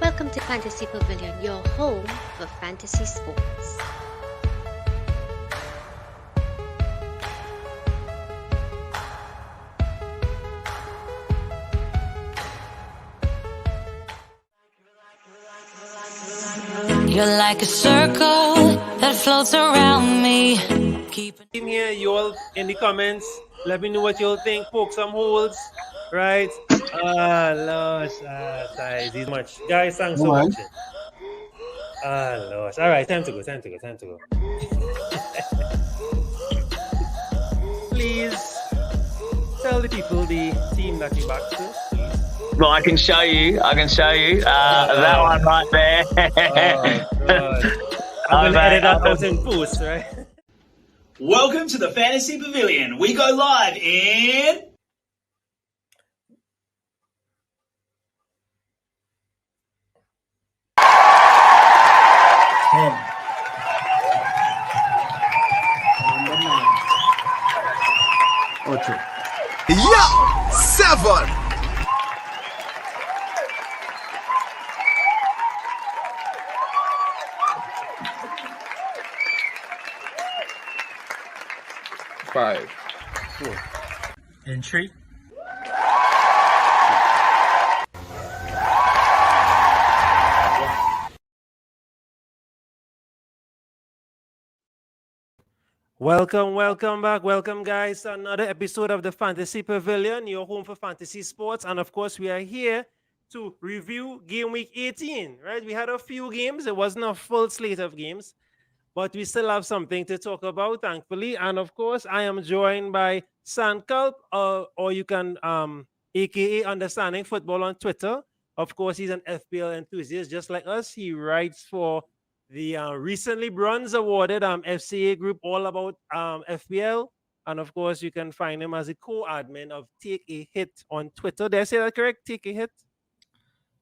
Welcome to Fantasy Pavilion, your home for fantasy sports. You're like a circle that floats around me. In here, you all in the comments, let me know what you all think. Poke some holes, right? Losh, size, he's much. Guys, thanks for watching. Losh. All right, time to go. Please tell the people the team that you back to, please. Well, I can show you. That one right there. God. I'm gonna edit that out in post, right? Welcome to the Fantasy Pavilion. We go live in 10. Number 9. 8. Yeah! 7. 5. 4. Entry. Welcome back. Welcome, guys, to another episode of the Fantasy Pavilion, your home for fantasy sports. And of course, we are here to review game week 18, right? We had a few games. It wasn't a full slate of games, but we still have something to talk about, thankfully. And of course, I am joined by Sankalp, or you can, AKA Understanding Football on Twitter. Of course, he's an FPL enthusiast just like us. He writes for the recently bronze awarded FCA group all about FPL. And of course, you can find him as a co-admin of Take a Hit on Twitter. Did I say that correct? Take a Hit?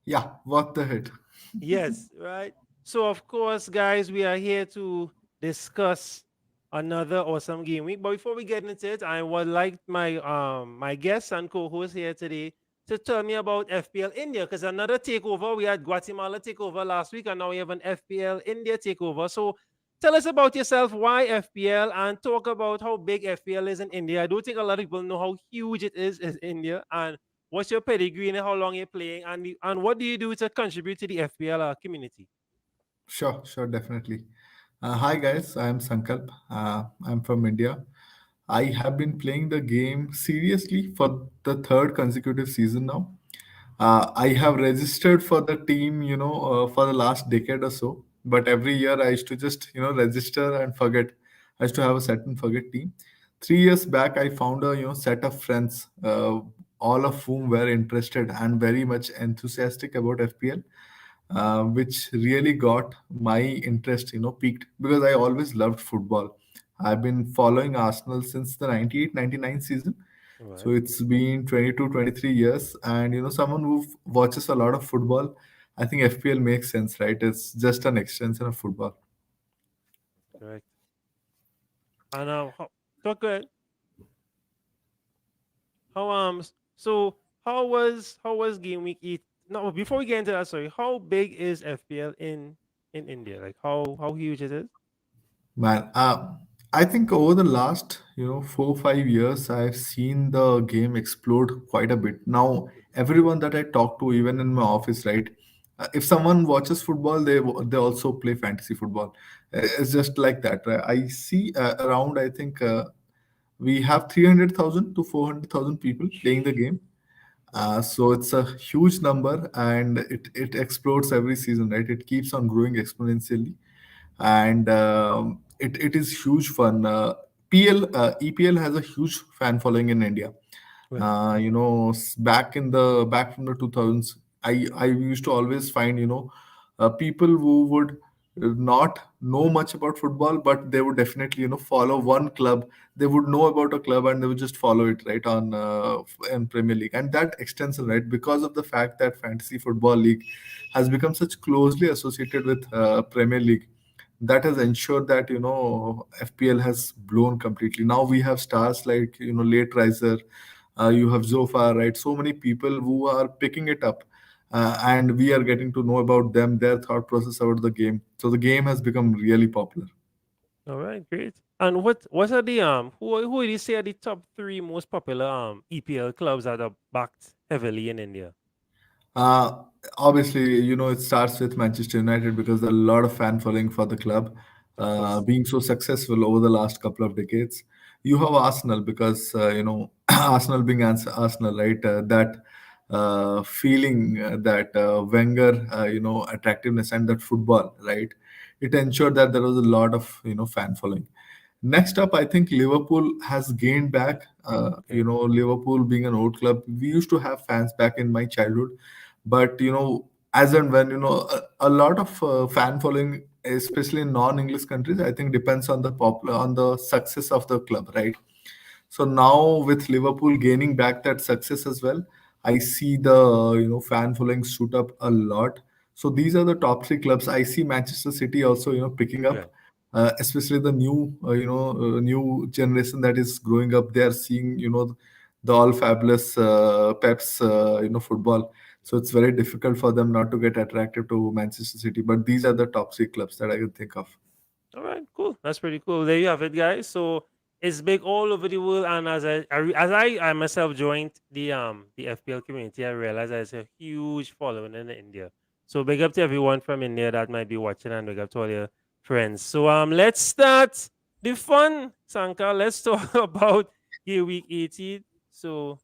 Yeah, what the hit? Yes, right. So of course, guys, we are here to discuss another awesome game week. But before we get into it, I would like my guest and co-host here today to tell me about FPL India, because another takeover. We had Guatemala takeover last week, and now we have an FPL India takeover. So tell us about yourself, why FPL, and talk about how big FPL is in India. I don't think a lot of people know how huge it is in India, and what's your pedigree and how long you're playing, and what do you do to contribute to the FPL community? Sure, definitely. Hi guys, I am Sankalp. I'm from India. I have been playing the game seriously for the third consecutive season now. I have registered for the team, for the last decade or so. But every year I used to just, register and forget. I used to have a set and forget team. 3 years back, I found a, set of friends, all of whom were interested and very much enthusiastic about FPL, which really got my interest, peaked because I always loved football. I've been following Arsenal since the 98-99 season. So Right. it's been 22, 23 years. And, someone who watches a lot of football, I think FPL makes sense, right? It's just an extension of football. Correct. And talk good. How so how was game week 8? No, before we get into that, sorry, how big is FPL in India? Like how huge it is? Man, I think over the last 4 5 years, I've seen the game explode quite a bit. Now, everyone that I talk to, even in my office, right? If someone watches football, they also play fantasy football. It's just like that, right? I see around. I think we have 300,000 to 400,000 people playing the game. So it's a huge number, and it explodes every season, right? It keeps on growing exponentially, and it is huge fun. EPL has a huge fan following in India. Right. Back from the 2000s, I used to always find people who would not know much about football, but they would definitely follow one club. They would know about a club and they would just follow it, right, on in Premier League. And that extension, right, because of the fact that fantasy football league has become such closely associated with Premier League, that has ensured that FPL has blown completely. Now we have stars like late riser, you have Zofa, right? So many people who are picking it up. and we are getting to know about them, their thought process about the game. So the game has become really popular. All right, great. And what are the who would you say are the top three most popular EPL clubs that are backed heavily in India? Uh, Obviously, it starts with Manchester United because there are a lot of fan following for the club, Of course. being so successful over the last couple of decades. You have Arsenal because, Arsenal being Arsenal, right? That feeling, that Wenger, attractiveness and that football, right? It ensured that there was a lot of, fan following. Next up, I think Liverpool has gained back. Okay. Liverpool being an old club, we used to have fans back in my childhood, but as and when a lot of fan following, especially in non-English countries, I think depends on the popular on the success of the club, right? So now with Liverpool gaining back that success as well, I see the fan following shoot up a lot. So these are the top three clubs. I see Manchester City also picking up, Right. especially the new generation that is growing up. They are seeing the all fabulous Pep's football. So it's very difficult for them not to get attracted to Manchester City. But these are the top three clubs that I can think of. All right, cool. That's pretty cool. There you have it, guys. So it's big all over the world, and as I myself joined the FPL community, I realized there's a huge following in India. So big up to everyone from India that might be watching, and big up to all your friends. So let's start the fun, Sanka. Let's talk about Game Week 18. So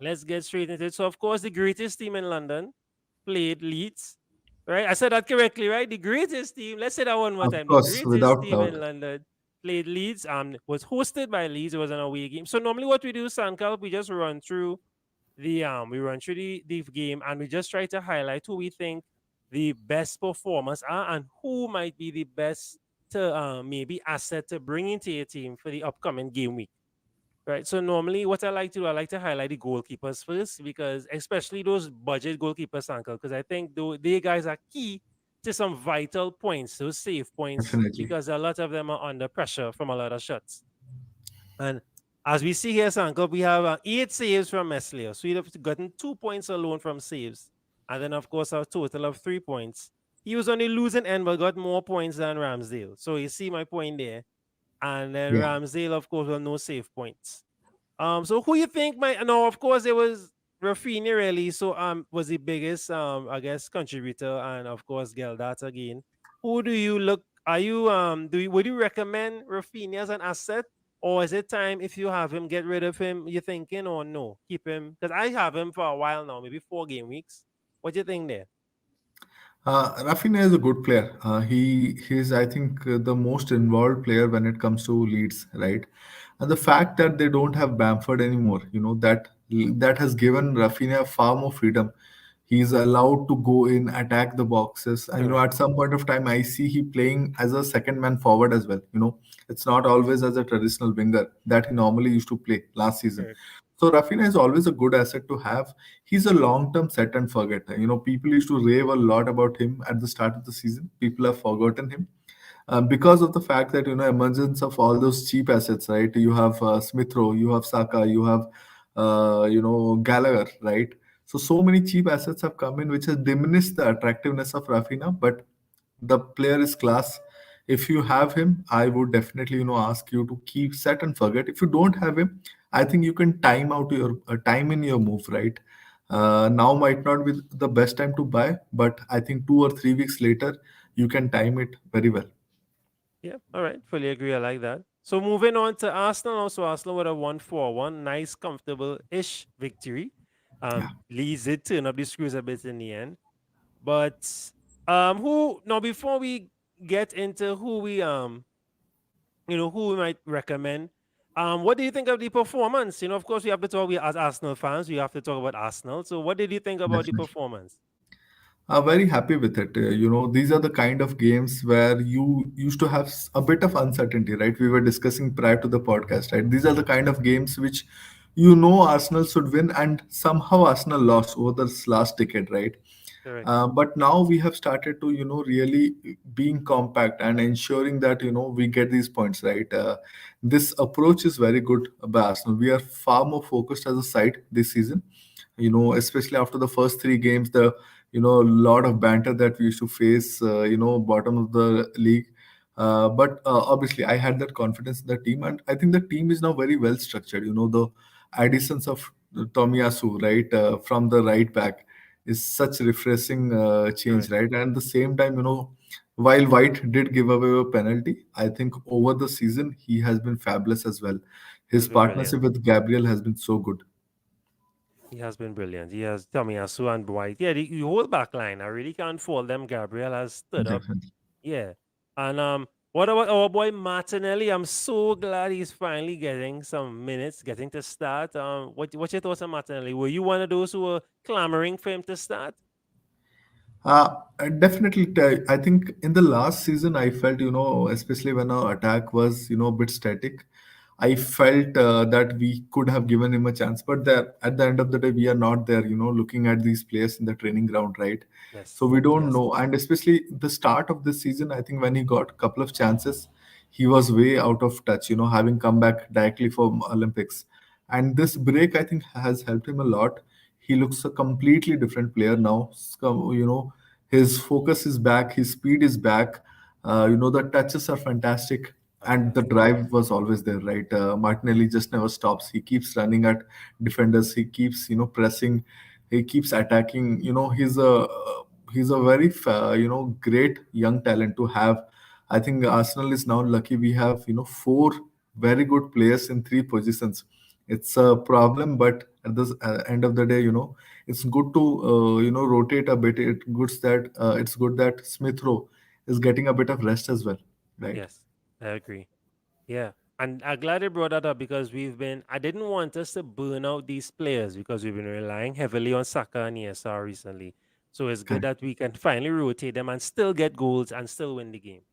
let's get straight into it. So of course, the greatest team in London played Leeds. Right? I said that correctly, right? The greatest team. Let's say that one more Of time. The course, greatest without team doubt. in London played Leeds. Was hosted by Leeds. It was an away game. So normally, what we do, Sankalp, we just run through the game, and we just try to highlight who we think the best performers are and who might be the best to maybe asset to bring into your team for the upcoming game week. Right. So normally what I like to do, I like to highlight the goalkeepers first because especially those budget goalkeepers, uncle, because I think they guys are key to some vital points, those save points, Definitely. because a lot of them are under pressure from a lot of shots. And as we see here, Sankalp, we have 8 saves from Meslier. So we've gotten 2 points alone from saves. And then, of course, a total of 3 points. He was on the losing end, but got more points than Ramsdale. So you see my point there. And then Yeah. Ramsdale, of course, will no save points. So who you think might? No, of course it was Rafinha really. So was the biggest I guess contributor, and of course Geldat again. Who do you look? Are you would you recommend Rafinha as an asset, or is it time if you have him get rid of him? You thinking or no keep him? Because I have him for a while now, maybe 4 game weeks. What do you think there? Rafinha is a good player. He's I think the most involved player when it comes to Leeds, right? And the fact that they don't have Bamford anymore, that has given Rafinha far more freedom. He's allowed to go in, attack the boxes, and Correct. at some point of time, I see he playing as a second man forward as well. It's not always as a traditional winger that he normally used to play last season. Correct. So Rafinha is always a good asset to have. He's a long-term set and forget. People used to rave a lot about him at the start of the season. People have forgotten him because of the fact that emergence of all those cheap assets, right? You have Smith Rowe, you have Saka, you have Gallagher, right? So many cheap assets have come in, which has diminished the attractiveness of Rafinha. But the player is class. If you have him, I would definitely ask you to keep set and forget. If you don't have him, I think you can time out your time in your move, right? Now might not be the best time to buy, but I think 2 or 3 weeks later you can time it very well. Yeah, all right. Fully agree. I like that. So moving on to Arsenal. Also, Arsenal with a 1-4-1. Nice, comfortable-ish victory. Yeah. Leeds did turn up the screws a bit in the end. But who now before we get into who we might recommend, what do you think of the performance? Of course we have to talk, we as Arsenal fans, we have to talk about Arsenal. So what did you think about the Definitely. performance? I'm very happy with it. These are the kind of games where you used to have a bit of uncertainty, right? We were discussing prior to the podcast, right? These are the kind of games which Arsenal should win, and somehow Arsenal lost over this last decade, right? Correct. But now we have started to, really being compact and ensuring that, we get these points, right? This approach is very good by Arsenal. We are far more focused as a side this season. especially after the first three games, the lot of banter that we used to face, bottom of the league. But obviously, I had that confidence in the team, and I think the team is now very well structured. The additions of Tomiyasu, right, from the right back is such refreshing change, Correct. right? And at the same time, while White did give away a penalty, I think over the season he has been fabulous as well. He's His been brilliant. partnership with Gabriel has been so good. He has been brilliant. He has Tomiyasu and White. Yeah, the whole back line. I really can't fault them. Gabriel has stood up. Definitely. Yeah. And what about our boy Martinelli? I'm so glad he's finally getting some minutes, getting to start. What's your thoughts on Martinelli? Were you one of those who were clamoring for him to start? Definitely. I think in the last season, I felt, especially when our attack was, a bit static, I felt that we could have given him a chance. But there, at the end of the day, we are not there, looking at these players in the training ground, right? So Yes. we don't Yes. know. And especially the start of this season, I think when he got a couple of chances, he was way out of touch, having come back directly from Olympics. And this break, I think, has helped him a lot. He looks a completely different player now. His focus is back, his speed is back. The touches are fantastic, and the Fantastic. drive was always there, right? Martinelli just never stops. He keeps running at defenders. He keeps, pressing. He keeps attacking. He's a very, great young talent to have. I think Arsenal is now lucky. We have, four very good players in three positions. It's a problem, but at the end of the day, it's good to rotate a bit. It's good that Smith Rowe is getting a bit of rest as well, right? Yes. I agree. Yeah. And I'm glad you brought that up because I didn't want us to burn out these players because we've been relying heavily on Saka and ESR recently. So it's good Correct. that we can finally rotate them and still get goals and still win the game.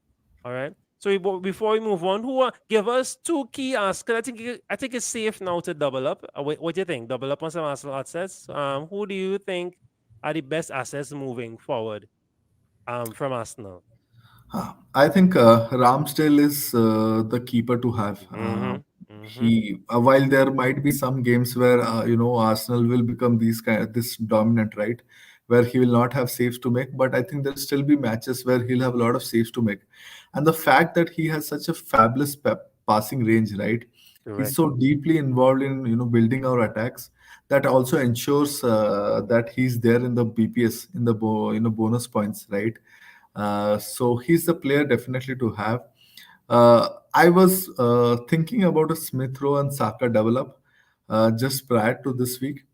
All right. So before we move on, give us two key asks? 'Cause I think it's safe now to double up. What do you think? Double up on some Arsenal assets. Who do you think are the best assets moving forward? From Arsenal. I think Ramsdale is the keeper to have. Mm-hmm. Mm-hmm. While there might be some games where Arsenal will become this dominant, right, where he will not have saves to make, but I think there'll still be matches where he'll have a lot of saves to make, and the fact that he has such a fabulous passing range, right, he's Correct. so deeply involved in building our attacks that also ensures that he's there in the BPS in the bonus points, right. So he's the player definitely to have. I was thinking about a Smith Rowe and Saka develop just prior to this week.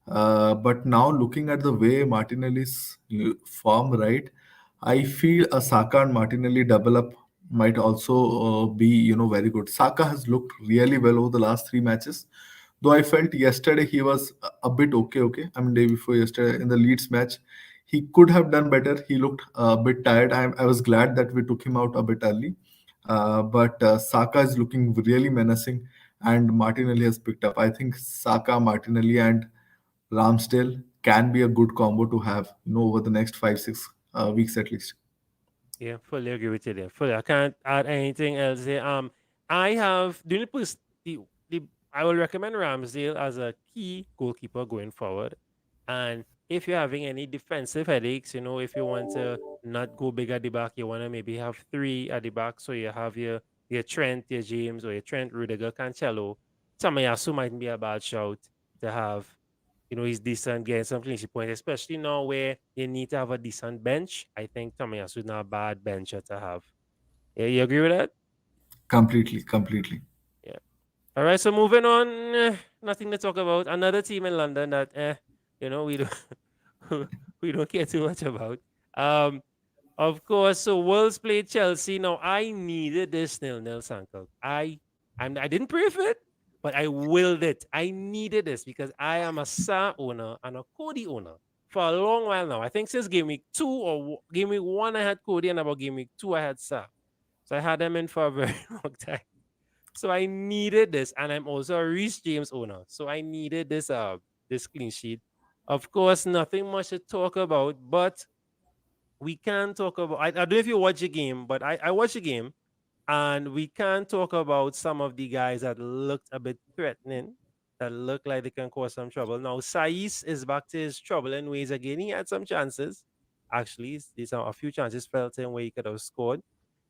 But now looking at the way Martinelli's form, right, I feel a Saka and Martinelli develop might also be, very good. Saka has looked really well over the last three matches. Though I felt yesterday he was a bit okay. I mean, day before yesterday in the Leeds match, he could have done better. He looked a bit tired. I was glad that we took him out a bit early. But Saka is looking really menacing, and Martinelli has picked up. I think Saka, Martinelli, and Ramsdale can be a good combo to have, over the next 5, 6 weeks at least. Yeah, fully agree with you there. Fully, I can't add anything else here. I have the only the I will recommend Ramsdale as a key goalkeeper going forward. And if you're having any defensive headaches, if you want to not go big at the back, you want to maybe have three at the back, so you have your Trent, your James, or your Trent, Rudiger, Cancelo. Tamayasu might be a bad shout to have. He's decent, getting some clean sheet points, especially now where you need to have a decent bench. I think Tomiyasu is not a bad bencher to have. Yeah, you agree with that? Completely, completely. Yeah. All right, so moving on, nothing to talk about. Another team in London that, we don't we don't care too much about. Um, of course, so Wolves played Chelsea. Now I needed this nil-nil, Sankalp. I didn't pray for it, but I willed it. I needed this because I am a Sa owner and a Cody owner for a long while now. I think since game week 2 or game week 1 I had Cody, and about game week 2 I had Sa. So I had them in for a very long time. So I needed this, and I'm also a Reece James owner. So I needed this clean sheet. Of course, nothing much to talk about, but we can talk about. I don't know if you watch the game, but I watched the game, and we can talk about some of the guys that looked a bit threatening. that look like they can cause some trouble. Now, Saiz is back to his troubling ways again. He had some chances. Actually, these are a few chances felt in where he could have scored.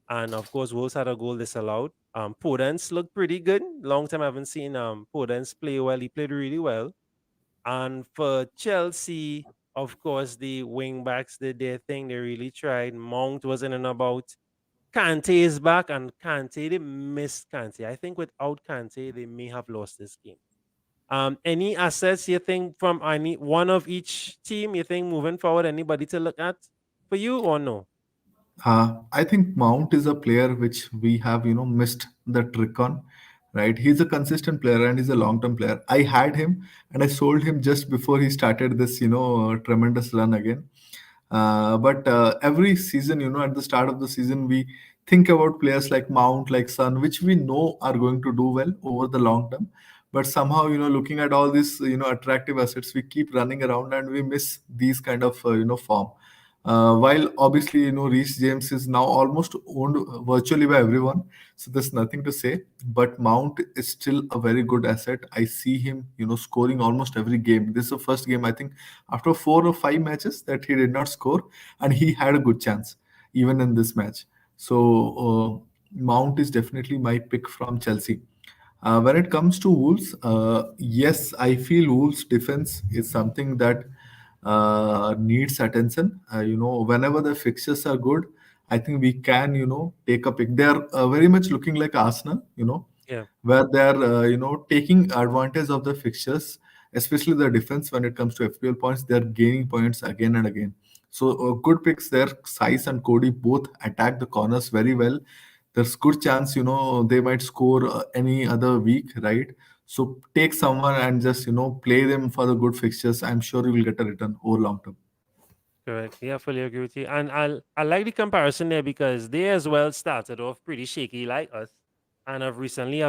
And of course, Wolves had a goal disallowed. Podence looked pretty good. Long time I haven't seen Podence play well. He played really well. And for Chelsea, of course, the wing backs did their thing. They really tried. Mount wasn't in about. Kante is back, and Kante, they missed Kante. I think without Kante, they may have lost this game. Any assets you think from any one of each team you think moving forward, anybody to look at for you or no? I think Mount is a player which we have, missed the trick on, right? He's a consistent player and he's a long-term player. I had him and I sold him just before he started this, tremendous run again. But every season, at the start of the season, we think about players like Mount, like Sun, which we know are going to do well over the long term. But somehow, looking at all these, attractive assets, we keep running around and we miss these kind of, form. While obviously, Reece James is now almost owned virtually by everyone, so there's nothing to say. But Mount is still a very good asset. I see him, scoring almost every game. This is the first game I think after 4 or 5 matches that he did not score, and he had a good chance even in this match. So Mount is definitely my pick from Chelsea. When it comes to Wolves, yes, I feel Wolves defense is something that needs attention. Whenever the fixtures are good, I think we can, take a pick. They are very much looking like Arsenal, Yeah, where they're, taking advantage of the fixtures, especially the defense when it comes to FPL points. They're gaining points again and again. So good picks there. Size and Cody both attack the corners very well. There's good chance, they might score any other week, right? So take someone and just, play them for the good fixtures. I'm sure you will get a return over long term. correct. Yeah, fully agree with you. And I like the comparison there because they as well started off pretty shaky like us. And have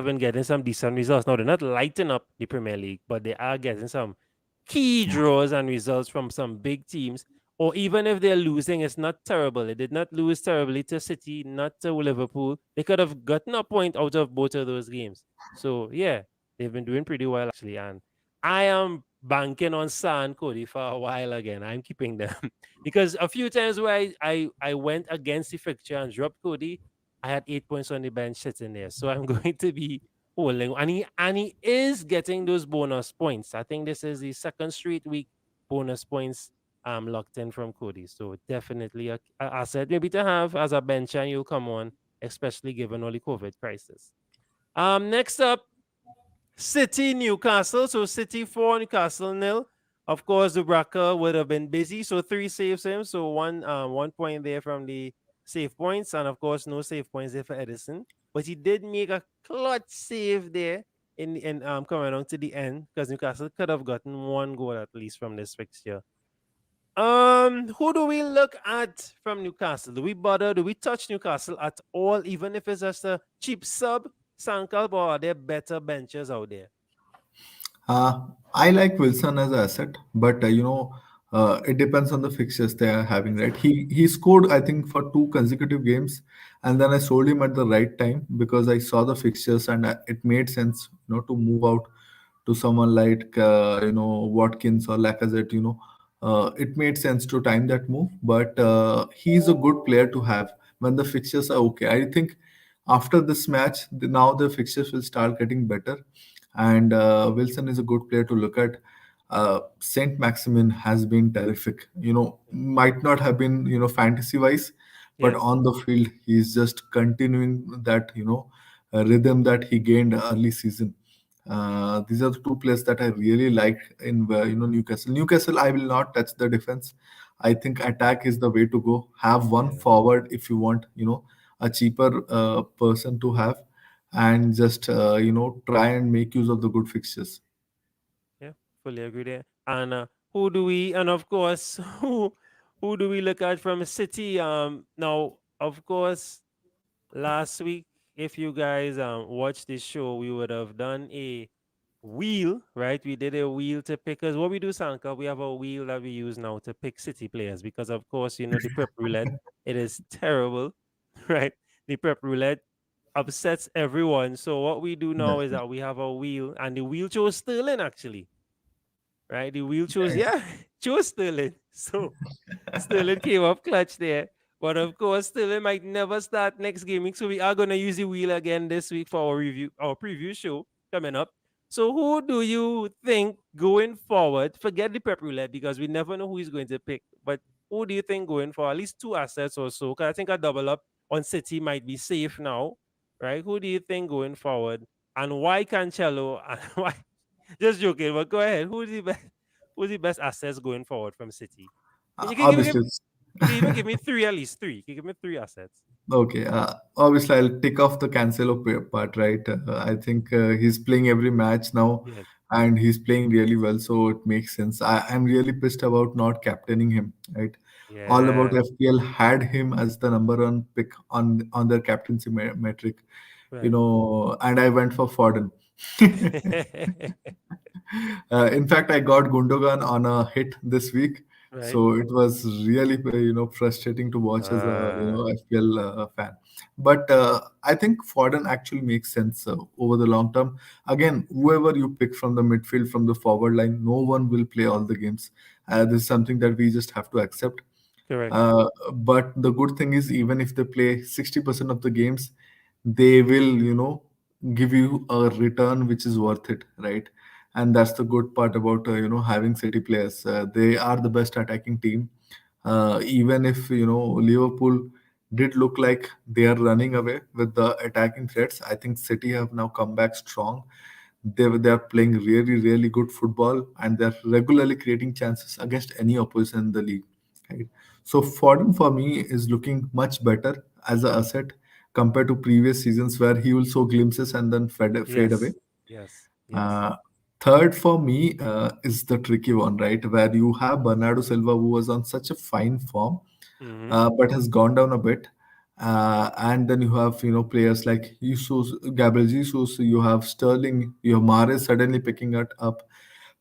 been getting some decent results. Now they're not lighting up the Premier League, but they are getting some key draws and results from some big teams. Or even if they're losing, it's not terrible. They did not lose terribly to City, not to Liverpool. They could have gotten a point out of both of those games. So yeah, they've been doing pretty well actually. And I am banking on San Cody for a while again. I'm keeping them because a few times where I went against the fixture and dropped Cody, I had 8 points on the bench sitting there. So I'm going to be holding, and he is getting those bonus points. I think this is the second straight week bonus points locked in from Cody. So definitely a asset maybe to have as a bench and you'll come on, especially given all the COVID crisis. Next up, City Newcastle. So City 4, Newcastle nil. Of course, Dubraka would have been busy. So 3 saves him. So 1 point there from the save points. And of course, no save points there for Edison. But he did make a clutch save there in coming on to the end because Newcastle could have gotten one goal at least from this fixture. Who do we look at from Newcastle? Do we bother? Do we touch Newcastle at all, even if it's just a cheap sub? Sankalp, or are there better benches out there? Uh, I like Wilson as an asset, but it depends on the fixtures they are having, right? He scored, I think, for 2 consecutive games, and then I sold him at the right time because I saw the fixtures and it made sense, to move out to someone like Watkins or Lacazette. It made sense to time that move, but he's a good player to have when the fixtures are okay. I think after this match, now the fixtures will start getting better, and Wilson is a good player to look at. Saint Maximin has been terrific. Might not have been fantasy wise, but Yes. on the field he's just continuing that rhythm that he gained early season. These are the two players that I really like in Newcastle. Newcastle, I will not touch the defense. I think attack is the way to go. Have one Yeah. forward if you want, a cheaper person to have, and just try and make use of the good fixtures. Yeah. Fully agree there. And who do we? And of course, who do we look at from City? Now, of course, last week, if you guys watched this show, we would have done a wheel, right? We did a wheel to pick us. What we do, Sanka, we have a wheel that we use now to pick City players because, of course, the prep roulette, it is terrible, right? The prep roulette. upsets everyone. So what we do now is Definitely. that we have a wheel, and the wheel chose Sterling actually, right? The wheel chose, Nice. yeah, chose Sterling. So Sterling came up clutch there. But of course, Sterling might never start next game week. So we are gonna use the wheel again this week for our review, our preview show coming up. So who do you think going forward? Forget the prep roulette because we never know who he's going to pick. But who do you think going for at least two assets or so? Because I think a double up on City might be safe now, right? Who do you think going forward? And why Cancelo? And why? Just joking, but go ahead. Who's the best? Who's the best assets going forward from City? And you can Obviously, you can even give me three, at least three. You can give me three assets. okay. Obviously, I'll tick off the Cancelo part, right? I think he's playing every match now, Yeah. and he's playing really well, so it makes sense. I'm really pissed about not captaining him, right? All about Yeah. FPL had him as the number one pick on their captaincy metric, Right. and I went for Foden. In fact, I got Gundogan on a hit this week, Right. so it was really frustrating to watch as a Uh, FPL fan. But I think Foden actually makes sense over the long term. Again, whoever you pick from the midfield, from the forward line, no one will play all the games. This is something that we just have to accept. correct. But the good thing is, even if they play 60% of the games, they will, give you a return which is worth it, right? And that's the good part about, having City players. They are the best attacking team. Even if, Liverpool did look like they are running away with the attacking threats, I think City have now come back strong. They are playing really, really good football, and they're regularly creating chances against any opposition in the league. Right? So Foden for me is looking much better as an asset compared to previous seasons where he will show glimpses and then fade away. Yes. Yes. Yes. Uh, Third for me is the tricky one, right? Where you have Bernardo Silva, who was on such a fine form, Mm-hmm. but has gone down a bit. And then you have players like Jesus, Gabriel Jesus, you have Sterling, you have Mahrez suddenly picking it up.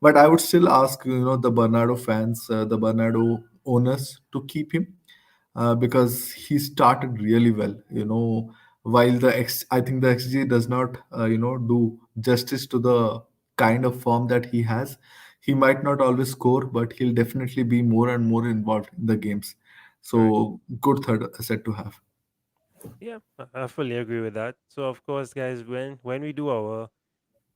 But I would still ask the Bernardo fans, the Bernardo owners to keep him because he started really well. While I think the XG does not do justice to the kind of form that he has. He might not always score, but he'll definitely be more and more involved in the games. Correct. So good third asset to have. Yeah, I fully agree with that. So of course, guys, when we do our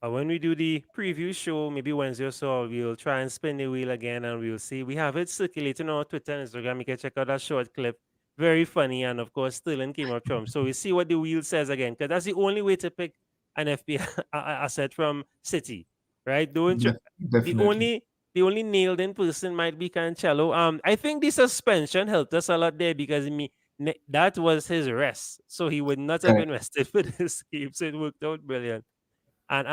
when we do the preview show, maybe Wednesday or so, we'll try and spin the wheel again and we'll see. We have it circulating on Twitter and Instagram. You can check out that short clip. Very funny. And of course, Sterling came up from. So we see what the wheel says again, because that's the only way to pick an FPL asset from City, right? Don't try, the Definitely. only the only nailed in person might be Cancelo. I think the suspension helped us a lot there because that was his rest. So he would not have been Correct. rested for this game. So it worked out brilliant. And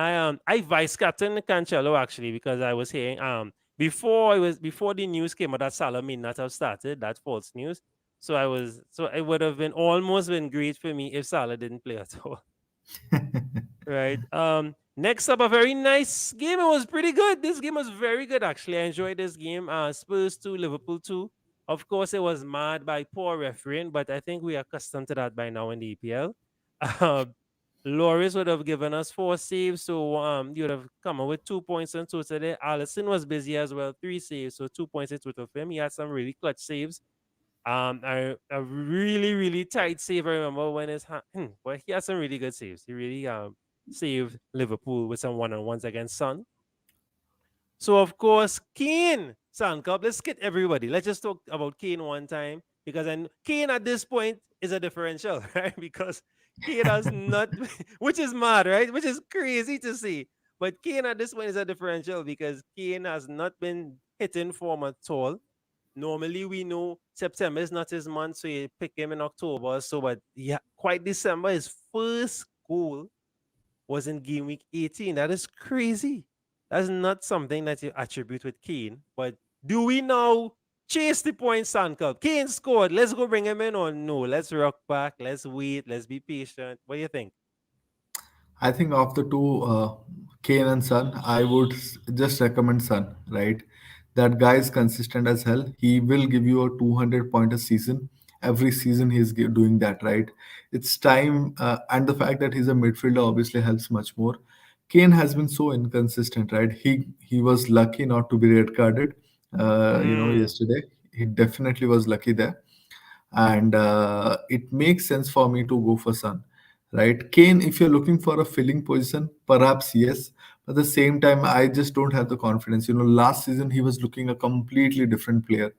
I vice captain Cancelo actually because I was hearing before the news came out that Salah may not have started, that false news. So it would have been almost been great for me if Salah didn't play at all. Right. Next up, a very nice game. It was pretty good. This game was very good actually. I enjoyed this game. Spurs 2, Liverpool 2. Of course, it was marred by poor refereeing, but I think we are accustomed to that by now in the EPL. Loris would have given us four saves, so you would have come up with 2 points in total there. Allison was busy as well, three saves, so 2 points in total for him. He had some really clutch saves. A really, really tight save. I remember when but he had some really good saves. He really saved Liverpool with some one-on-ones against Son. So of course, Kane, Sankalp, let's get everybody. Let's just talk about Kane one time because Kane at this point is a differential, right? Because Kane has not, which is mad, right? Which is crazy to see. But Kane at this point is a differential because Kane has not been hitting form at all. Normally, we know September is not his month, so you pick him in October. So, but yeah, quite December, his first goal was in game week 18. That is crazy. That's not something that you attribute with Kane. But do we now chase the points, Sankalp? Kane scored. Let's go bring him in or no? Let's rock back. Let's wait. Let's be patient. What do you think? I think of the two, Kane and Son, I would just recommend Son, right? That guy is consistent as hell. He will give you a 200 point a season. Every season he's doing that, right? It's time, and the fact that he's a midfielder obviously helps much more. Kane has been so inconsistent, right? He was lucky not to be red carded, Mm, yesterday. He definitely was lucky there, and it makes sense for me to go for Son, right? Kane, if you're looking for a filling position, perhaps yes. But at the same time, I just don't have the confidence. Last season he was looking a completely different player,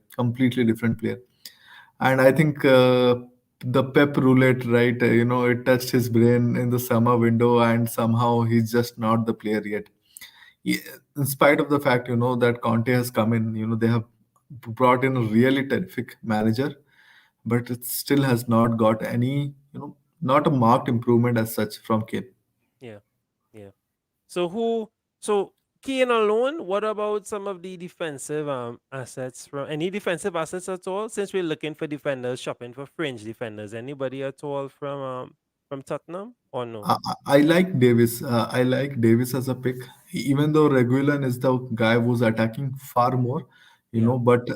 and I think the Pep roulette, right? It touched his brain in the summer window, and somehow he's just not the player yet. He- in spite of the fact, that Conte has come in, they have brought in a really terrific manager, but it still has not got any, not a marked improvement as such from Kane. yeah, yeah. So who? So Kane alone. What about some of the defensive assets from any defensive assets at all? Since we're looking for defenders, shopping for fringe defenders. Anybody at all from Tottenham or no? I like Davis. I like Davis as a pick, even though Regulon is the guy who's attacking far more, Yeah, But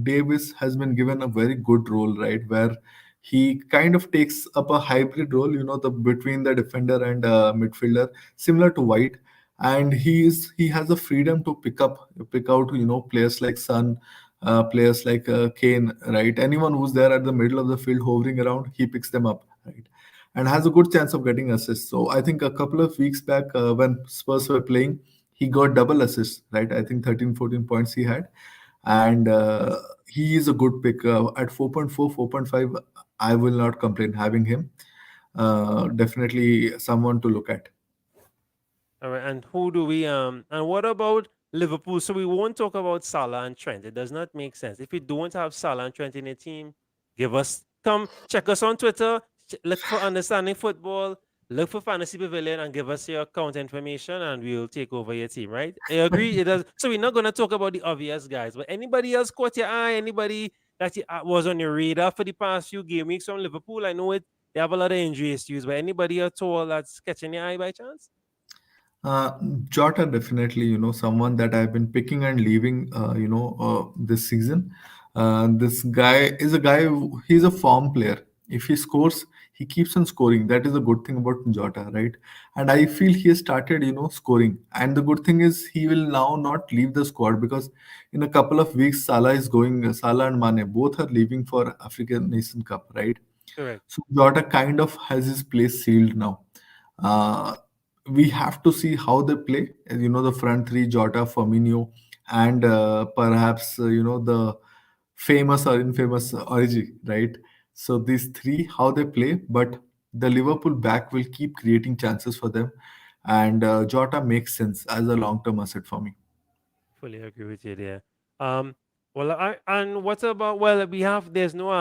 Davis has been given a very good role, right, where he kind of takes up a hybrid role, the between the defender and midfielder, similar to White, and he has the freedom to pick out, players like Son, players like Kane, right? Anyone who's there at the middle of the field hovering around, he picks them up, right? And has a good chance of getting assists. So I think a couple of weeks back, when Spurs were playing, he got double assists, right? I think 13, 14 points he had. And he is a good pick. At 4.4, 4.5, I will not complain having him. Definitely someone to look at. all right. And who do we and what about Liverpool? So we won't talk about Salah and Trent. It does not make sense. If you don't have Salah and Trent in your team, give us come check us on Twitter. Look for Understanding Football. Look for Fantasy Pavilion and give us your account information, and we'll take over your team. Right? I agree. It does. So we're not gonna talk about the obvious guys, but anybody else caught your eye? Anybody that was on your radar for the past few game weeks from Liverpool? I know it. They have a lot of injury issues, but anybody at all that's catching your eye by chance? Uh, Jota definitely, someone that I've been picking and leaving, this season. This guy is a guy, he's a form player. If he scores, he keeps on scoring. That is a good thing about Jota, right? And I feel he has started, scoring. And the good thing is he will now not leave the squad because in a couple of weeks, Salah and Mane both are leaving for African Nation Cup, right? Correct. So Jota kind of has his place sealed now. Uh, we have to see how they play. The front three, Jota, Firmino, and perhaps the famous or infamous Origi, right? So these three, how they play, but the Liverpool back will keep creating chances for them, and Jota makes sense as a long-term asset for me. Fully agree with you there. Um, well, I and what about we have there's no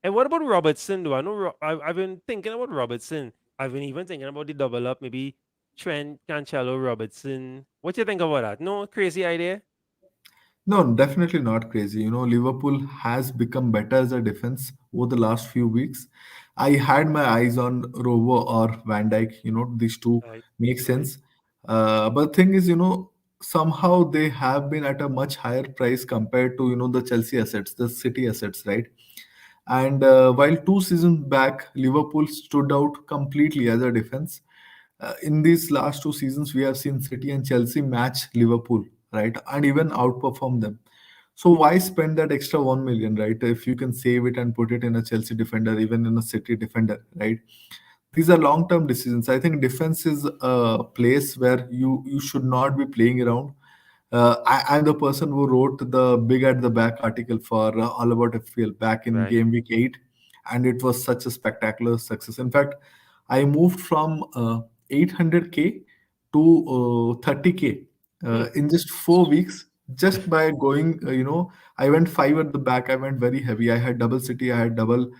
and what about Robertson? Do I know I've been thinking about Robertson. I've been even thinking about the double up, maybe Trent, Cancelo, Robertson. What you think about that? No crazy idea. No, definitely not crazy. Liverpool has become better as a defense over the last few weeks. I had my eyes on Robo or Van Dijk. These two Right, make right, sense. But thing is, somehow they have been at a much higher price compared to the Chelsea assets, the City assets, right? And while 2 seasons back, Liverpool stood out completely as a defense. In these last 2 seasons, we have seen City and Chelsea match Liverpool, right, and even outperform them. So why spend that extra 1 million, right? If you can save it and put it in a Chelsea defender, even in a City defender, right? These are long-term decisions. I think defense is a place where you should not be playing around. I'm the person who wrote the Big at the Back article for All About FPL back in right. game week 8, and it was such a spectacular success. In fact, I moved from 800K to 30K Hmm, in just 4 weeks, just by going, I went five at the back. I went very heavy. I had double City, I had double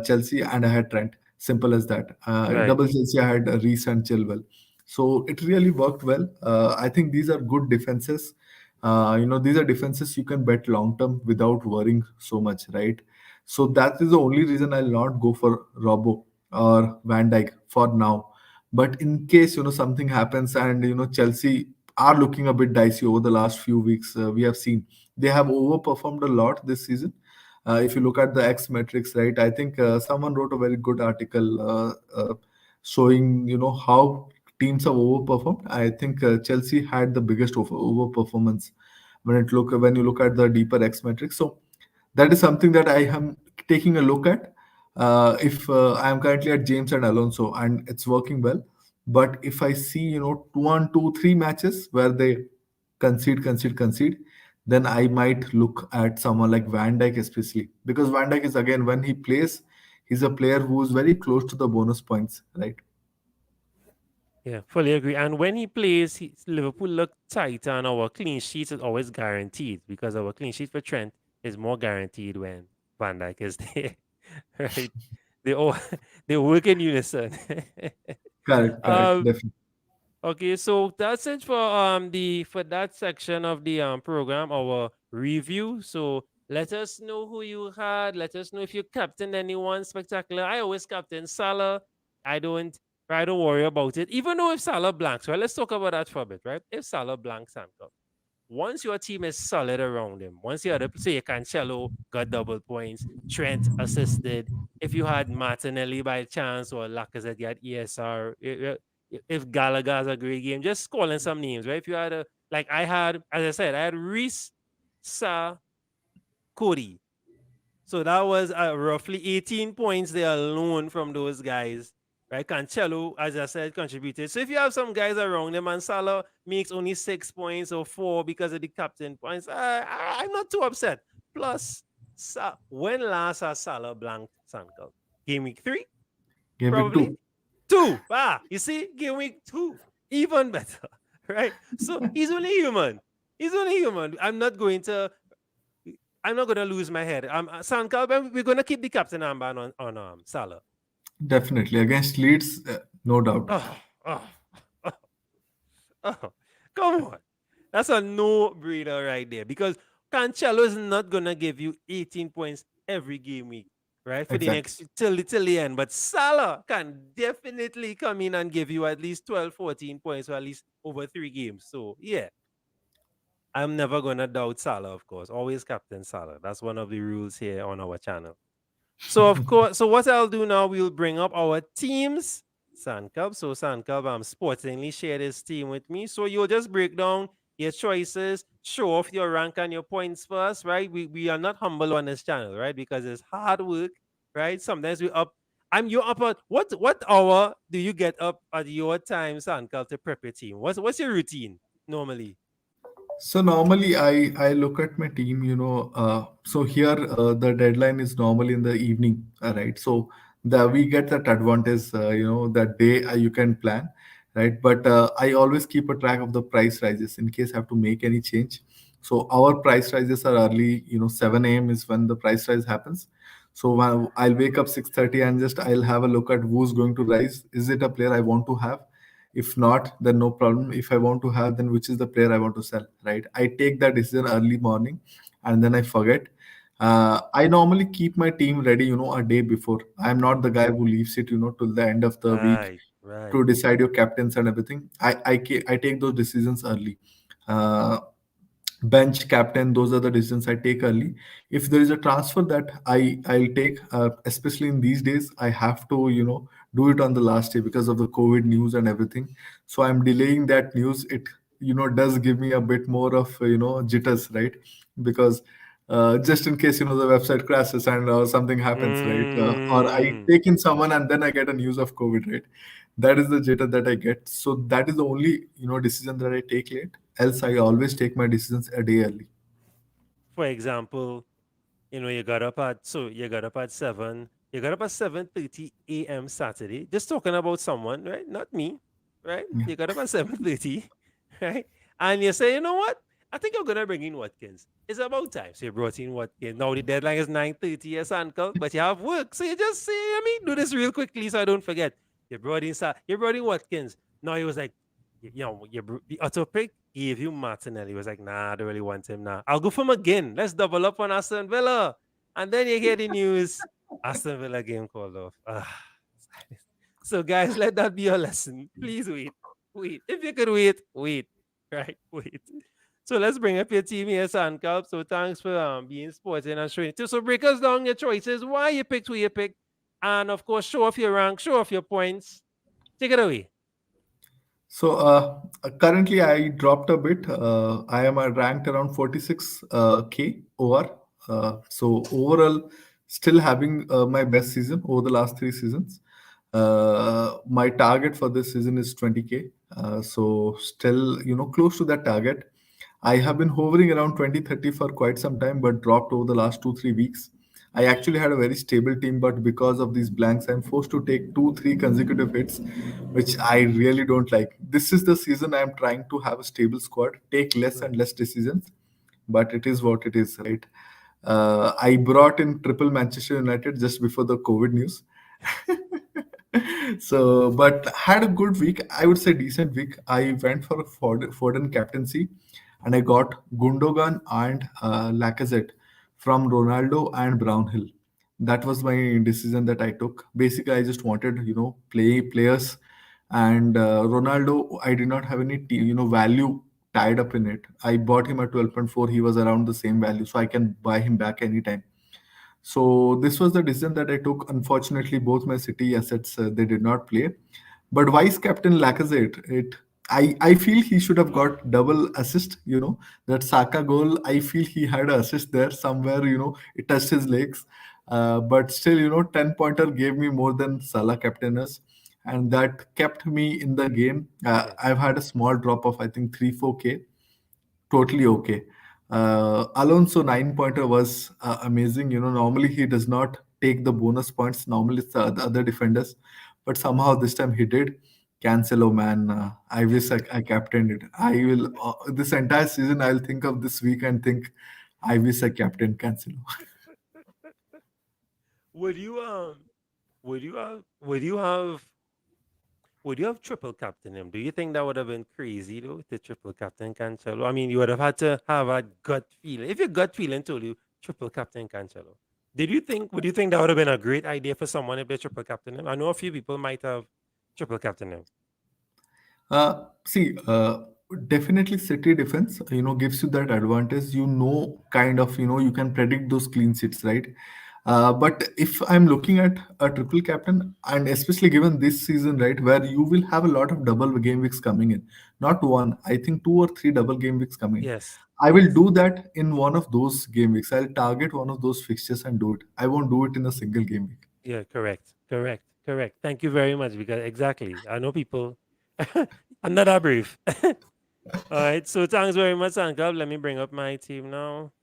Chelsea, and I had Trent. Simple as that. right. Double Chelsea, I had Reece and Chilwell. So it really worked well. I think these are good defenses. These are defenses you can bet long term without worrying so much, right? So that is the only reason I'll not go for Robbo or Van Dijk for now. But in case something happens and Chelsea are looking a bit dicey over the last few weeks, we have seen they have overperformed a lot this season. If you look at the X metrics, right, I think someone wrote a very good article showing, how teams have overperformed. I think Chelsea had the biggest overperformance when you look at the deeper X metrics. So that is something that I am taking a look at. If I am currently at James and Alonso and it's working well, but if I see 2 on 2 3 matches where they concede, then I might look at someone like Van Dijk, especially because Van Dijk is, again, when he plays, he's a player who is very close to the bonus points, right? Yeah, fully agree. And when he plays, Liverpool look tighter, and our clean sheets is always guaranteed because our clean sheet for Trent is more guaranteed when Van Dijk is there, right? They all they work in unison. Correct, um, definitely. okay, so that's it for that section of the program, our review. So let us know who you had. Let us know if you captained anyone spectacular. I always captain Salah. I don't I don't worry about it. Even though if Salah blanks, right? Let's talk about that for a bit, right? If Salah blanks Sankalp, once your team is solid around him, once you had a say Cancelo got double points, Trent assisted. If you had Martinelli by chance or Lacazette, you had ESR. If Gallagher has a great game, just calling some names, right? If you had like I had, as I said, I had Reese, Sa, Cody. So that was roughly 18 points there alone from those guys. Right? Cancelo, as I said, contributed. So if you have some guys around him and Salah makes only 6 points or 4 because of the captain points, I'm not too upset. Plus, when last has Salah blanked Sankalp? Game week 3? Game week Probably. 2. 2. You see? Game week 2. Even better. Right? So he's only human. He's only human. I'm not going to lose my head. Sankalp, we're going to keep the captain armband on Salah. Definitely against Leeds, no doubt. Oh, oh, oh, oh, come on. That's a no-brainer right there because Cancelo is not going to give you 18 points every game week, right? For the Exactly. next, till the end. But Salah can definitely come in and give you at least 12, 14 points or at least over 3 games. So, yeah. I'm never going to doubt Salah, of course. Always captain Salah. That's one of the rules here on our channel. So of course, so what I'll do now, we'll bring up our teams. Sankalp. So Sankalp, sportingly shared his team with me. So you'll just break down your choices, show off your rank and your points first, right? We are not humble on this channel, right? Because it's hard work, right? Sometimes we up. You up at what hour do you get up at your time, Sankalp, to prep your team? What's your routine normally? So normally I look at my team, so here the deadline is normally in the evening, right? So the we get that advantage, that day you can plan, right? But I always keep a track of the price rises in case I have to make any change. So our price rises are early, 7 a.m. is when the price rise happens. So when I'll wake up 6:30 and just I'll have a look at who's going to rise. Is it a player I want to have? If not, then no problem. If I want to have, then which is the player I want to sell, right? I take that decision early morning and then I forget. I normally keep my team ready, a day before. I'm not the guy who leaves it, till the end of the week Right, right. to decide your captains and everything. I take those decisions early. Uh, Bench captain, those are the decisions I take early. If there is a transfer that I'll take, especially in these days, I have to do it on the last day because of the COVID news and everything. So I'm delaying that news. It does give me a bit more of jitters, right? Because just in case the website crashes and something happens, right? Or I Mm. take in someone and then I get a news of COVID, right? That is the jitter that I get. So that is the only decision that I take late. Else, I always take my decisions a day early. For example, you got up at 7, you got up at 7:30 a.m. Saturday, just talking about someone, right? Not me, right? Yeah. You got up at 7:30, right? And you say, you know what? I think I'm gonna bring in Watkins. It's about time. So you brought in Watkins. Now the deadline is 9:30, yes, uncle, but you have work. So you just say, let me do this real quickly so I don't forget. You brought in Watkins. Now he was like, the auto pick gave you Martinelli. He was like, nah, I don't really want him now. I'll go for him again. Let's double up on Aston Villa. And then you hear the news, Aston Villa game called off. So guys, let that be your lesson. Please wait. Wait. If you could wait, wait. Right? Wait. So let's bring up your team here, Sankalp. So thanks for being sporting and showing it. So break us down your choices, why you picked who you picked, and of course, show off your rank, show off your points. Take it away. So currently I dropped a bit. I am ranked around 46 k over. So overall, still having my best season over the last three seasons. My target for this season is 20k. So still, close to that target. I have been hovering around 2030 for quite some time, but dropped over the last 2 3 weeks. I actually had a very stable team, but because of these blanks, I'm forced to take 2 3 consecutive hits, which I really don't like. This is the season I'm trying to have a stable squad, take less and Right. less decisions, but it is what it is, right? I brought in triple Manchester United just before the COVID news. So, but had a good week. I would say decent week. I went for a Foden captaincy, and I got Gundogan and Lacazette from Ronaldo and Brownhill. That was my decision that I took. Basically, I just wanted players, and Ronaldo. I did not have any value tied up in it. I bought him at 12.4. He was around the same value, so I can buy him back anytime. So this was the decision that I took. Unfortunately, both my City assets they did not play. But vice captain Lacazette, I feel he should have got double assist. That Saka goal. I feel he had an assist there somewhere. It touched his legs. But still, 10 pointer gave me more than Salah captainers, and that kept me in the game. Yes. I've had a small drop of I think 3 4k. Totally okay. Alonso 9 pointer was amazing. Normally he does not take the bonus points. Normally it's the other defenders, but somehow this time he did. Cancelo, man, I wish I captained it. I will this entire season. I'll think of this week and think, I wish I captained Cancelo. Would you would you have triple captain him? Do you think that would have been crazy though to triple captain Cancelo? I mean, you would have had to have a gut feeling. If your gut feeling told you triple captain Cancelo, would you think that would have been a great idea for someone if they triple captain him? I know a few people might have triple captain him. See, definitely City defense, gives you that advantage. Kind of, you can predict those clean sheets, right? But if I'm looking at a triple captain, and especially given this season, right, where you will have a lot of double game weeks coming in, not one, I think two or three double game weeks coming in. Yes. I will Yes. do that in one of those game weeks. I'll target one of those fixtures and do it. I won't do it in a single game week. Yeah, correct. Correct. Correct. Thank you very much because exactly. I know people I'm not that brief. All right. So thanks very much, Sankalp. Let me bring up my team now.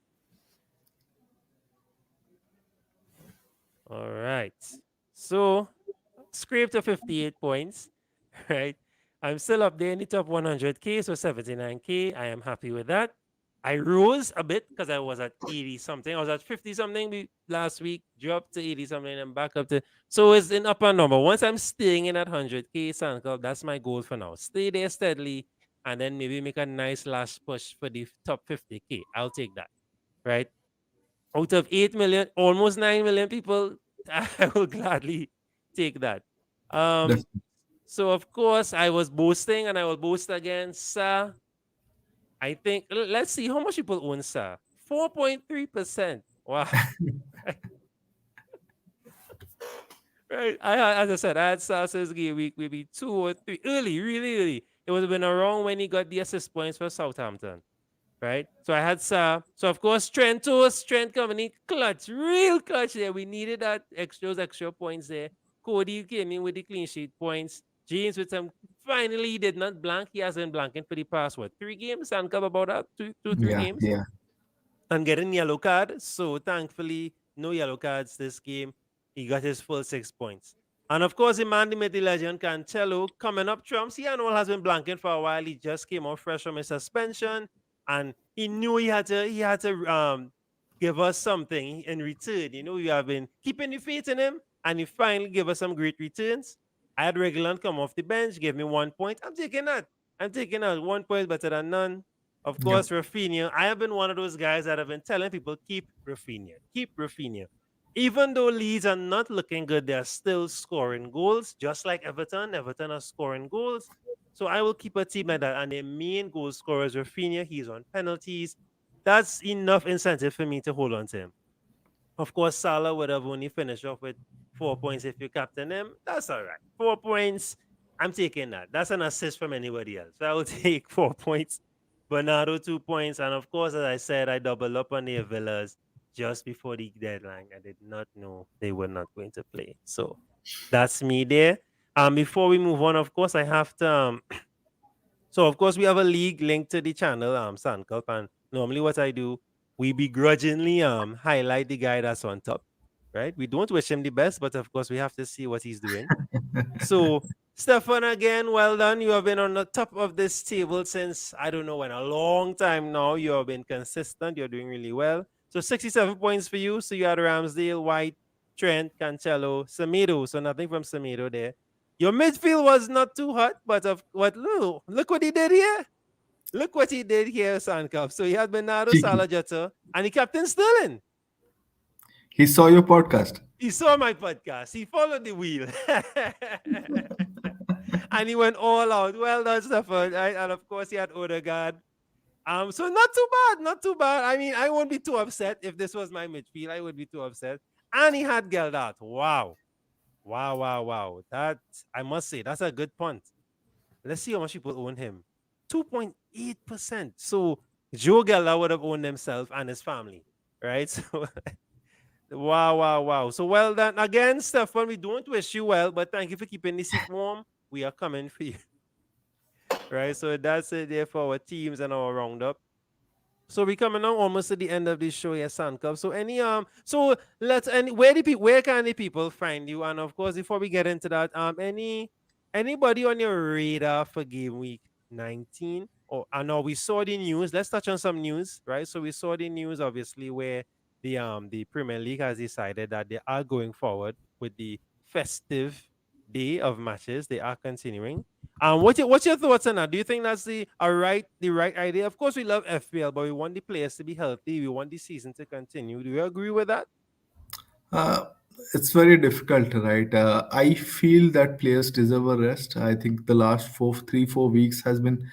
All right. So scraped to 58 points, right? I'm still up there in the top 100K, so 79K. I am happy with that. I rose a bit because I was at 80 something. I was at 50 something last week, dropped to 80 something, and back up to. So it's an upper number. Once I'm staying in at 100K, Sankalp, that's my goal for now. Stay there steadily and then maybe make a nice last push for the top 50K. I'll take that, right? Out of 8 million, almost 9 million people, I will gladly take that. Um, Definitely. so of course I was boasting and I will boast again. Sa, I think let's see how much people own Sa. 4.3%. Wow. Right. As I said, I had Sa since game week maybe 2 or 3 early, really early. It would have been around when he got the assist points for Southampton. Right? So I had Sa. So of course, Trent Company, clutch, real clutch there. We needed that extra points there. Cody came in with the clean sheet points. James with some. Finally, he did not blank. He hasn't blanking for the past 3 games. And come about that 3 Yeah, games yeah. and getting yellow card. So thankfully, no yellow cards this game. He got his full 6 points. And of course, the man, the myth, the legend, Cancelo, coming up trumps. He, I know, has been blanking for a while. He just came off fresh from his suspension, and he knew he had to give us something in return. We have been keeping the faith in him, and he finally gave us some great returns. I had Regulon come off the bench, gave me 1 point. I'm taking that. I'm taking that. 1 point better than none. Of Yep. course, Rafinha. I have been one of those guys that have been telling people keep Rafinha, keep Rafinha. Even though Leeds are not looking good, they're still scoring goals, just like Everton. Everton are scoring goals. So I will keep a team like that. And their main goal scorer is Rafinha. He's on penalties. That's enough incentive for me to hold on to him. Of course, Salah would have only finished off with 4 points if you captain him. That's all right. 4 points. I'm taking that. That's an assist from anybody else. So I will take 4 points. Bernardo 2 points. And of course, as I said, I double up on their villas just before the deadline. I did not know they were not going to play. So that's me there. Before we move on, of course, I have to so of course we have a league linked to the channel, Sankalp, and normally what I do, we begrudgingly highlight the guy that's on top, right? We don't wish him the best, but of course we have to see what he's doing. So Stefan, again, well done. You have been on the top of this table since I don't know when, a long time now. You have been consistent. You're doing really well. So 67 points for you. So you had Ramsdale, White, Trent, Cancelo, Semedo. So nothing from Semedo there. Your midfield was not too hot, but of what look what he did here. Look what he did here, Sankalp. So he had Bernardo Cheeky. Salajeta and he captain Sterling. He saw your podcast. He saw my podcast. He followed the wheel. And he went all out. Well done, Stefan. Right? And of course, he had Odegaard. So not too bad, not too bad. I mean, I won't be too upset if this was my midfield. I would be too upset. And he had Geldart. Wow. Wow, wow, wow. That, I must say, that's a good punt. Let's see how much people own him. 2.8%. So Joe Geldart would have owned himself and his family, right? So wow, wow, wow. So well done. Again, Stefan, we don't wish you well, but thank you for keeping the seat warm. We are coming for you. Right? So that's it there for our teams and our roundup. So we coming now almost to the end of this show here, Sankalp. So so let's where can the people find you? And of course, before we get into that, anybody on your radar for game week 19? Or I know we saw the news. Let's touch on some news, right? So we saw the news obviously where the Premier League has decided that they are going forward with the festive day of matches. They are continuing. What's your thoughts on that? Do you think that's the right idea? Of course, we love FPL, but we want the players to be healthy. We want the season to continue. Do you agree with that? Uh, it's very difficult, right? I feel that players deserve a rest. I think the last 4 weeks has been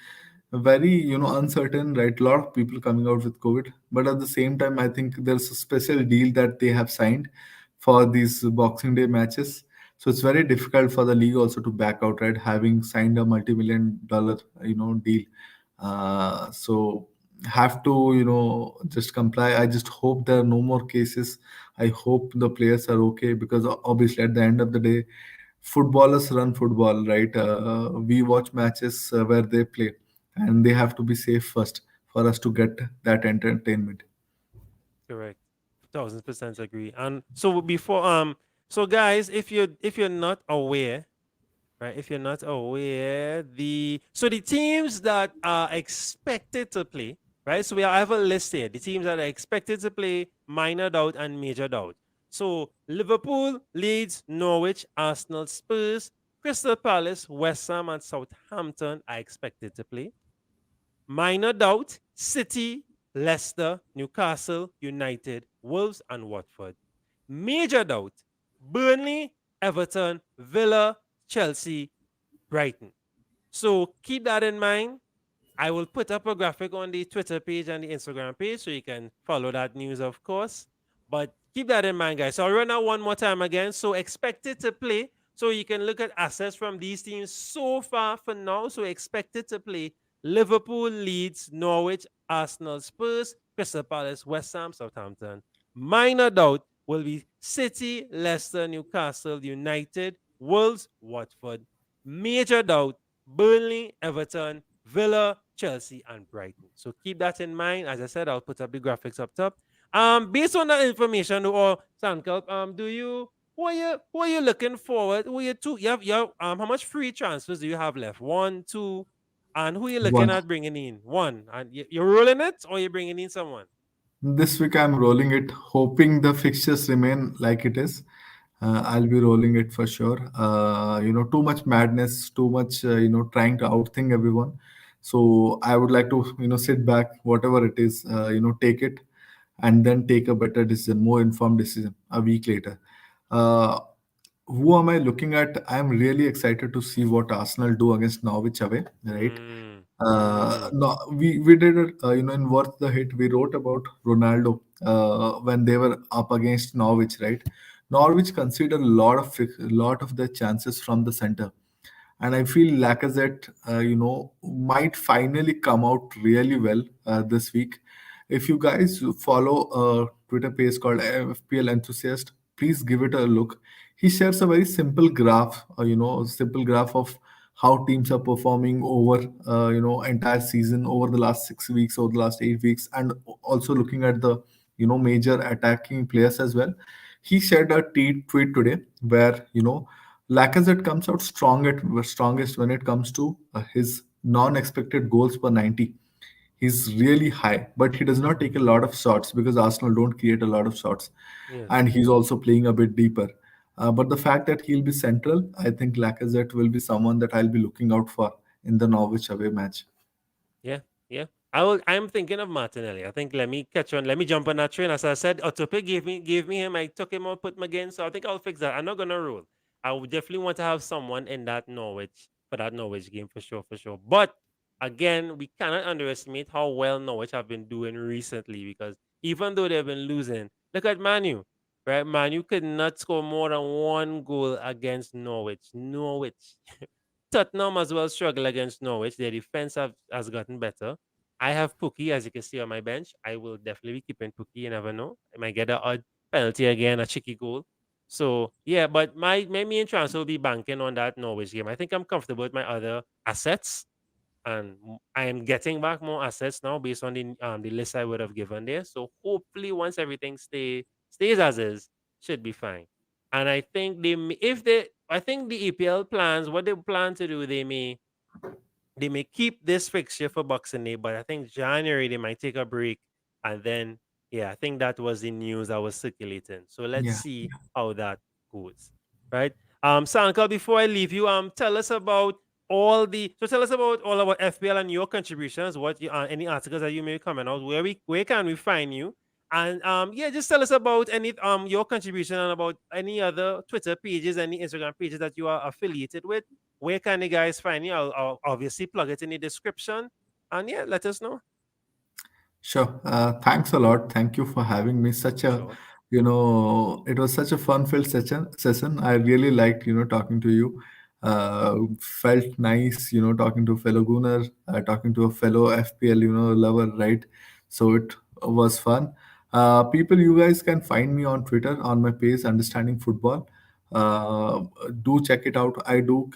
very, uncertain, right? A lot of people coming out with COVID, but at the same time, I think there's a special deal that they have signed for these Boxing Day matches. So it's very difficult for the league also to back out, right? Having signed a multi-million-dollar, deal. So have to, just comply. I just hope there are no more cases. I hope the players are okay, because obviously at the end of the day, footballers run football, right? We watch matches where they play, and they have to be safe first for us to get that entertainment. Correct. 1000% agree. And so so guys, if you're not aware, right? If you're not aware, the teams that are expected to play, right? So I have a list here. The teams that are expected to play, minor doubt and major doubt. So Liverpool, Leeds, Norwich, Arsenal, Spurs, Crystal Palace, West Ham, and Southampton are expected to play. Minor doubt, City, Leicester, Newcastle, United, Wolves, and Watford. Major doubt, Burnley, Everton, Villa, Chelsea, Brighton. So keep that in mind. I will put up a graphic on the Twitter page and the Instagram page so you can follow that news, of course. But keep that in mind, guys. So I'll run out one more time again. So expected to play. So you can look at assets from these teams so far for now. So expected to play Liverpool, Leeds, Norwich, Arsenal, Spurs, Crystal Palace, West Ham, Southampton. Minor doubt will be City, Leicester, Newcastle, United, Wolves, Watford. Major doubt, Burnley, Everton, Villa, Chelsea, and Brighton. So keep that in mind. As I said, I'll put up the graphics up top. Based on that information, or Sankalp, who are you looking forward? Who are you two? How much free transfers do you have left? One, two, and who are you looking One. at bringing in? One, and you're rolling it, or you're bringing in someone? This week I'm rolling it, hoping the fixtures remain like it is. I'll be rolling it for sure. Too much madness, too much, trying to outthink everyone. So I would like to, sit back, whatever it is, take it, and then take a better decision, more informed decision a week later. Uh, who am I looking at? I'm really excited to see what Arsenal do against Norwich away, right? Mm. Mm-hmm. No, we did it, in Worth the Hit. We wrote about Ronaldo when they were up against Norwich, right? Norwich conceded a lot of their chances from the center, and I feel Lacazette, might finally come out really well this week. If you guys follow a Twitter page called FPL Enthusiast, please give it a look. He shares a very simple graph, a simple graph of how teams are performing over, entire season, over the last 6 weeks, over the last 8 weeks, and also looking at the, major attacking players as well. He shared a tweet today where, Lacazette comes out strongest when it comes to his non-expected goals per 90. He's really high, but he does not take a lot of shots because Arsenal don't create a lot of shots, Yes. and he's also playing a bit deeper. But the fact that he'll be central, I think Lacazette will be someone that I'll be looking out for in the Norwich away match. Yeah, yeah. I'm thinking of Martinelli. I think let me catch on. Let me jump on that train. As I said, Otope gave me him. I took him out, put him again. So I think I'll fix that. I'm not gonna rule. I would definitely want to have someone in that Norwich for that Norwich game for sure, for sure. But again, we cannot underestimate how well Norwich have been doing recently because even though they've been losing, look at Manu. Right, Manu could not score more than one goal against Norwich. Norwich. Tottenham as well struggle against Norwich. Their defense has gotten better. I have Pookie, as you can see on my bench. I will definitely be keeping Pookie. You never know. I might get an odd penalty again, a cheeky goal. So yeah, but my main transfer will be banking on that Norwich game. I think I'm comfortable with my other assets, and I am getting back more assets now based on the list I would have given there. So hopefully, once everything stays as is, should be fine. And I think if they, I think the EPL plans, what they plan to do, they may keep this fixture for Boxing Day, but I think January they might take a break, and then yeah, I think that was the news that was circulating. So let's Yeah. see how that goes, right? Sankal, before I leave you, tell us about all about FPL and your contributions. What any articles that you may be coming out? Where can we find you? And yeah, just tell us about any your contribution and about any other Twitter pages, any Instagram pages that you are affiliated with. Where can the guys find you? I'll obviously plug it in the description. And yeah, let us know. Sure. Thanks a lot. Thank you for having me. Sure. It was such a fun-filled session. I really liked, talking to you. Felt nice, talking to a fellow Gunnar, talking to a fellow FPL, lover, right? So it was fun. People, you guys can find me on Twitter on my page, Understanding Football. Do check it out. I do,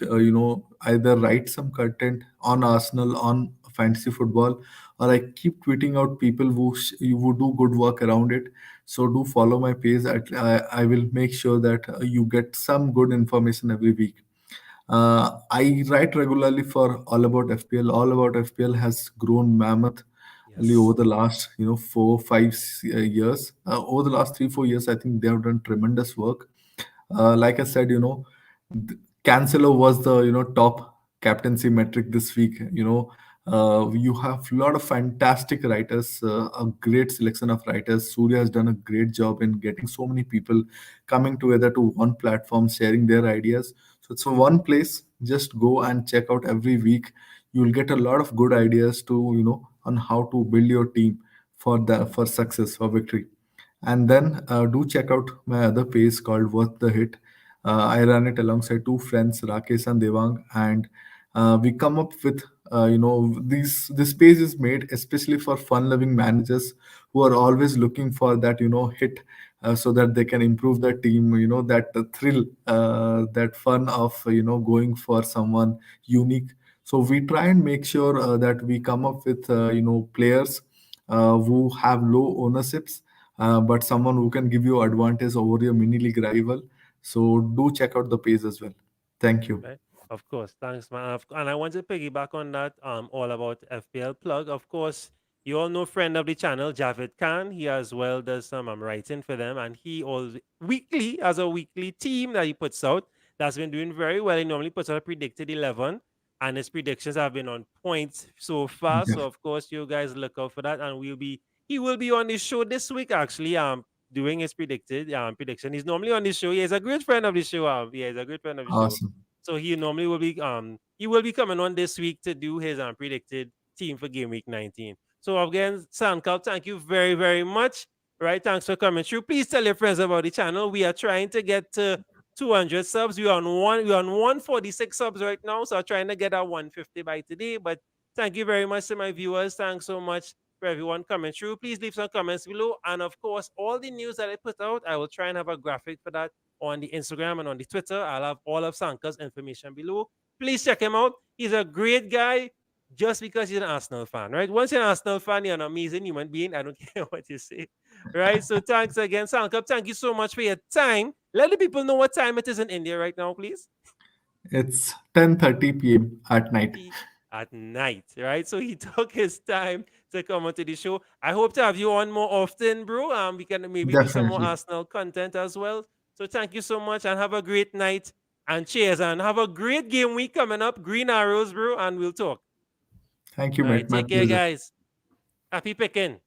either write some content on Arsenal, on fantasy football, or I keep tweeting out people who do good work around it. So do follow my page. I will make sure that you get some good information every week. I write regularly for All About FPL. All About FPL has grown mammothly over Yes. the last 4 5 years. Over the last 3 4 years, I think they have done tremendous work. Like I said, Cancelo was the top captaincy metric this week. You have a lot of fantastic writers, a great selection of writers. Surya has done a great job in getting so many people coming together to one platform, sharing their ideas. So it's a one place. Just go and check out every week. You'll get a lot of good ideas to on how to build your team for success, for victory. And then do check out my other page called Worth the Hit. I run it alongside two friends, Rakesh and Devang, and we come up with this page is made especially for fun-loving managers who are always looking for that hit, so that they can improve their team. That thrill, that fun of going for someone unique. So we try and make sure that we come up with players who have low ownerships, but someone who can give you advantage over your mini league rival. So do check out the page as well. Thank you. Right. Of course. Thanks, man. And I want to piggyback on that. All about FPL plug. Of course, you all know friend of the channel, Javed Khan. He as well does some writing for them, and he all weekly has a weekly team that he puts out that's been doing very well. He normally puts out a predicted 11, and his predictions have been on point so far. Yeah. So of course, you guys look out for that, and he will be on the show this week actually. doing his prediction. He's normally on the show. He is a great friend of the show. Yeah, he's a great friend of the show. Awesome. So he normally will be coming on this week to do his predicted team for game week 19. So again, Sankalp, thank you very, very much. Right, thanks for coming through. Please tell your friends about the channel. We are trying to get to 200 subs. We're on 146 subs right now, so I'm trying to get our 150 by today. But thank you very much to my viewers. Thanks so much for everyone coming through. Please leave some comments below. And of course, all the news that I put out, I will try and have a graphic for that on the Instagram and on the Twitter. I'll have all of Sanka's information below. Please check him out. He's a great guy just because he's an Arsenal fan, right? Once you're an Arsenal fan, you're an amazing human being. I don't care what you say, right? So thanks again, Sankalp. Thank you so much for your time. Let the people know what time it is in India right now, please. It's 10:30 p.m. at night. At night, right? So he took his time to come onto the show. I hope to have you on more often, bro. We can maybe do some more Definitely. Arsenal content as well. So thank you so much and have a great night and cheers and have a great game week coming up. Green arrows, bro, and we'll talk. Thank you, All right, mate. My take care, pleasure. guys. Happy picking.